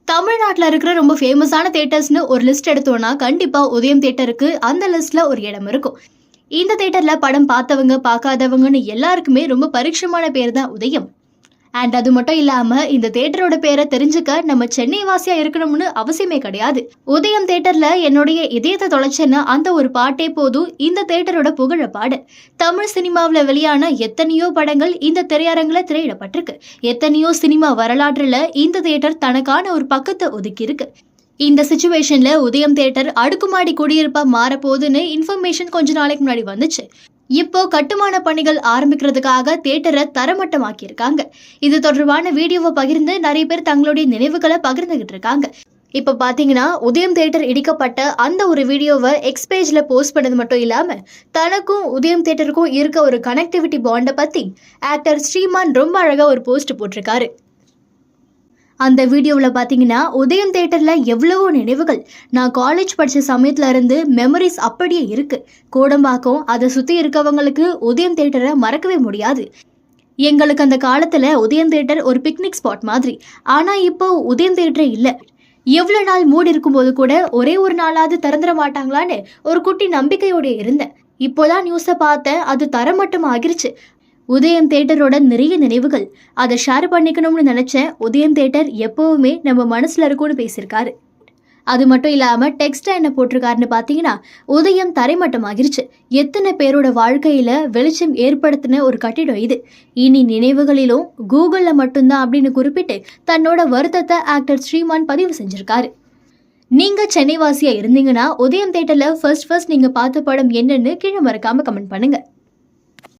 தமிழ்நாட்டுல இருக்கிற ரொம்ப ஃபேமஸான தியேட்டர்ஸ்னு ஒரு லிஸ்ட் எடுத்தோம்னா கண்டிப்பா உதயம் தியேட்டருக்கு அந்த லிஸ்ட்ல ஒரு இடம் இருக்கும். இந்த தியேட்டர்ல படம் பார்த்தவங்க பார்க்காதவங்கன்னு எல்லாருக்குமே ரொம்ப பரிட்சயமான பேர் தான் உதயம். அண்ட் அது மட்டும் இல்லாம இந்த தியேட்டரோட பேரை தெரிஞ்சுக்க நம்ம சென்னை வாசியா இருக்கணும்னு அவசியமே கிடையாது. உதயம் தியேட்டர்ல என்னுடைய இதயத்தை தொலைச்சேன்னா அந்த ஒரு பாட்டே போதும் இந்த தியேட்டரோட புகழ பாடு. தமிழ் சினிமாவில் வெளியான எத்தனையோ படங்கள் இந்த திரையரங்குல திரையிடப்பட்டிருக்கு. எத்தனையோ சினிமா வரலாற்றுல இந்த தியேட்டர் தனக்கான ஒரு பக்கத்தை ஒதுக்கி இருக்கு. இந்த சிச்சுவேஷன்ல உதயம் தியேட்டர் அடுக்குமாடி குடியிருப்பா மாறப்போகுதுன்னு இன்ஃபர்மேஷன் கொஞ்ச நாளைக்கு முன்னாடி வந்துச்சு. இப்போ கட்டுமான பணிகள் ஆரம்பிக்கிறதுக்காக தியேட்டரை தரமட்டமாக்கியிருக்காங்க. இது தொடர்பான வீடியோவை பகிர்ந்து நிறைய பேர் தங்களுடைய நினைவுகளை பகிர்ந்துகிட்டு இருக்காங்க. இப்ப பாத்தீங்கன்னா உதயம் தியேட்டர் இடிக்கப்பட்ட அந்த ஒரு வீடியோவை எக்ஸ் பேஜ்ல போஸ்ட் பண்ணது மட்டும் இல்லாம தனக்கும் உதயம் தியேட்டருக்கும் இருக்க ஒரு கனெக்டிவிட்டி பாண்டை பத்தி ஆக்டர் ஸ்ரீமான் ரொம்ப அழகா ஒரு போஸ்ட் போட்டிருக்காரு. அந்த வீடியோவில் பார்த்தீங்கன்னா உதயம் தேட்டரில் எவ்வளவோ நினைவுகள். நான் காலேஜ் படித்த சமயத்தில் இருந்து மெமரிஸ் அப்படியே இருக்குது. கோடம்பாக்கம் அதை சுற்றி இருக்கவங்களுக்கு உதயம் தேட்டரை மறக்கவே முடியாது. எங்களுக்கு அந்த காலத்தில் உதயம் தேட்டர் ஒரு பிக்னிக் ஸ்பாட் மாதிரி. ஆனால் இப்போ உதயம் தேட்டரே இல்லை. எவ்வளோ நாள் மூடி இருக்கும்போது கூட ஒரே ஒரு நாளாவது திறந்துட மாட்டாங்களான்னு ஒரு குட்டி நம்பிக்கையோட இருந்தேன். இப்போதான் நியூஸை பார்த்தேன், அது தரமட்டம் ஆகிருச்சு. உதயம் தேட்டரோட நிறைய நினைவுகள், அதை ஷேர் பண்ணிக்கணும்னு நினைச்சேன். உதயம் தேட்டர் எப்பவுமே நம்ம மனசுல இருக்கும்னு பேசியிருக்காரு. அது மட்டும் இல்லாம டெக்ஸ்டா என்ன போட்டிருக்காருன்னு பாத்தீங்கன்னா, உதயம் தரைமட்டம் ஆகிருச்சு. எத்தனை பேரோட வாழ்க்கையில வெளிச்சம் ஏற்படுத்தின ஒரு கட்டிடம் இது. இனி நினைவுகளிலும் கூகுள்ல மட்டும்தான் அப்படின்னு குறிப்பிட்டு தன்னோட வருத்தத்தை ஆக்டர் ஸ்ரீமான் பதிவு செஞ்சிருக்காரு. நீங்க சென்னை வாசியா இருந்தீங்கன்னா உதயம் தேட்டர்ல ஃபர்ஸ்ட் நீங்க பார்த்த படம் என்னன்னு கீழே மறக்காம கமெண்ட் பண்ணுங்க.